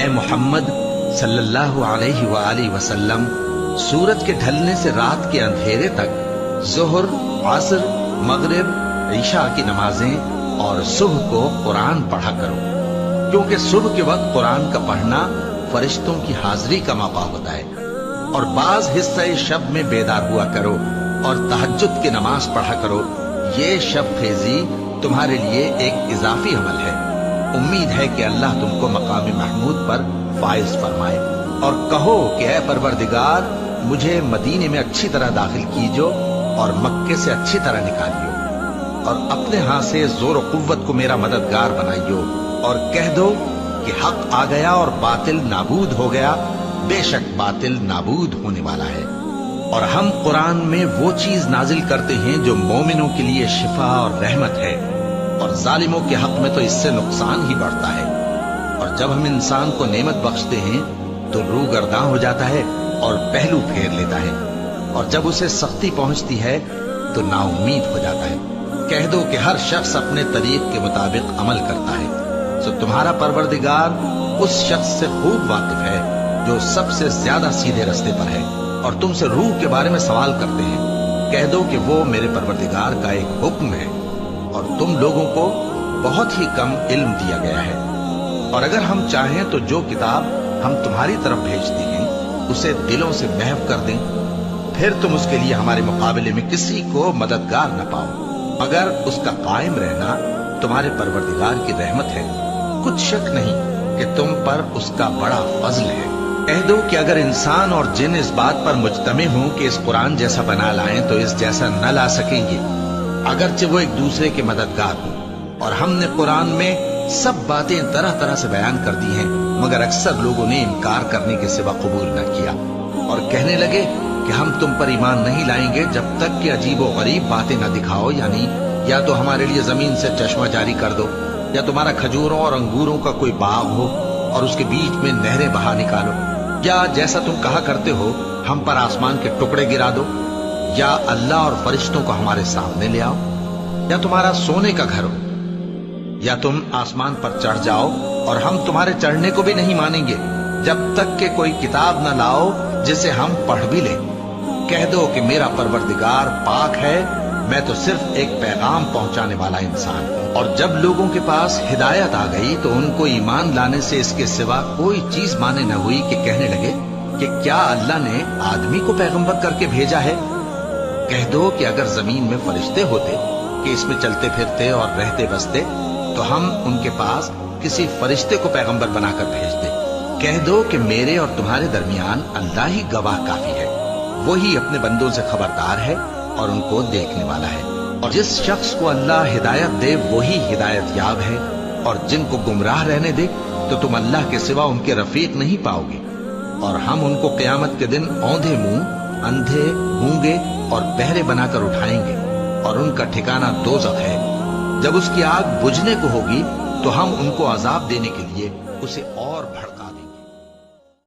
اے محمد صلی اللہ علیہ وآلہ وسلم، سورج کے ڈھلنے سے رات کے اندھیرے تک ظہر، عصر، مغرب، عشاء کی نمازیں اور صبح کو قرآن پڑھا کرو، کیونکہ صبح کے وقت قرآن کا پڑھنا فرشتوں کی حاضری کا موقع ہوتا ہے۔ اور بعض حصہ شب میں بیدار ہوا کرو اور تہجد کی نماز پڑھا کرو، یہ شب خیزی تمہارے لیے ایک اضافی عمل ہے۔ امید ہے کہ اللہ تم کو مقام محمود پر فائز فرمائے۔ اور کہو کہ اے پروردگار، مجھے مدینے میں اچھی طرح داخل کیجو اور مکے سے اچھی طرح نکالیو، اور اپنے ہاں سے زور و قوت کو میرا مددگار بنائیو، اور کہہ دو کہ حق آ گیا اور باطل نابود ہو گیا، بے شک باطل نابود ہونے والا ہے۔ اور ہم قرآن میں وہ چیز نازل کرتے ہیں جو مومنوں کے لیے شفا اور رحمت ہے، اور ظالموں کے حق میں تو اس سے نقصان ہی بڑھتا ہے۔ اور جب ہم انسان کو نعمت بخشتے ہیں تو روح گرداں ہو جاتا ہے اور پہلو پھیر لیتا ہے، اور جب اسے سختی پہنچتی ہے تو نا امید ہو جاتا ہے۔ کہہ دو کہ ہر شخص اپنے طریق کے مطابق عمل کرتا ہے، سو تمہارا پروردگار اس شخص سے خوب واقف ہے جو سب سے زیادہ سیدھے رستے پر ہے۔ اور تم سے روح کے بارے میں سوال کرتے ہیں، کہہ دو کہ وہ میرے پروردگار کا ایک حکم ہے، اور تم لوگوں کو بہت ہی کم علم دیا گیا ہے۔ اور اگر ہم چاہیں تو جو کتاب ہم تمہاری طرف بھیجتے ہیں اسے دلوں سے محو کر دیں، پھر تم اس کے لیے ہمارے مقابلے میں کسی کو مددگار نہ پاؤ، مگر اس کا قائم رہنا تمہارے پروردگار کی رحمت ہے، کچھ شک نہیں کہ تم پر اس کا بڑا فضل ہے۔ کہہ دو کہ اگر انسان اور جن اس بات پر مجتمع ہوں کہ اس قرآن جیسا بنا لائیں تو اس جیسا نہ لا سکیں گے، اگرچہ وہ ایک دوسرے کے مددگار ہوں۔ اور ہم نے قرآن میں سب باتیں طرح طرح سے بیان کر دی ہیں، مگر اکثر لوگوں نے انکار کرنے کے سوا قبول نہ کیا، اور کہنے لگے کہ ہم تم پر ایمان نہیں لائیں گے جب تک کہ عجیب و غریب باتیں نہ دکھاؤ، یعنی یا تو ہمارے لیے زمین سے چشمہ جاری کر دو، یا تمہارا کھجوروں اور انگوروں کا کوئی باغ ہو اور اس کے بیچ میں نہریں بہا نکالو، یا جیسا تم کہا کرتے ہو ہم پر آسمان کے ٹکڑے گرا دو، یا اللہ اور فرشتوں کو ہمارے سامنے لے آؤ، یا تمہارا سونے کا گھر ہو، یا تم آسمان پر چڑھ جاؤ اور ہم تمہارے چڑھنے کو بھی نہیں مانیں گے جب تک کہ کوئی کتاب نہ لاؤ جسے ہم پڑھ بھی لیں۔ کہہ دو کہ میرا پروردگار پاک ہے، میں تو صرف ایک پیغام پہنچانے والا انسان ہوں۔ اور جب لوگوں کے پاس ہدایت آ گئی تو ان کو ایمان لانے سے اس کے سوا کوئی چیز مانے نہ ہوئی کہ کہنے لگے کہ کیا اللہ نے آدمی کو پیغمبر کر کے بھیجا ہے؟ کہہ دو کہ اگر زمین میں فرشتے ہوتے کہ اس میں چلتے پھرتے اور رہتے بستے تو ہم ان کے پاس کسی فرشتے کو پیغمبر بنا کر بھیجتے۔ کہہ دو کہ میرے اور تمہارے درمیان اللہ ہی گواہ کافی ہے، وہی اپنے بندوں سے خبردار ہے اور ان کو دیکھنے والا ہے۔ اور جس شخص کو اللہ ہدایت دے وہی ہدایت یاب ہے، اور جن کو گمراہ رہنے دے تو تم اللہ کے سوا ان کے رفیق نہیں پاؤ گے۔ اور ہم ان کو قیامت کے دن اوندھے منہ، اندھے، گونگے اور بہرے بنا کر اٹھائیں گے، اور ان کا ٹھکانہ دوزخ ہے۔ جب اس کی آگ بجھنے کو ہوگی تو ہم ان کو عذاب دینے کے لیے اسے اور بڑھا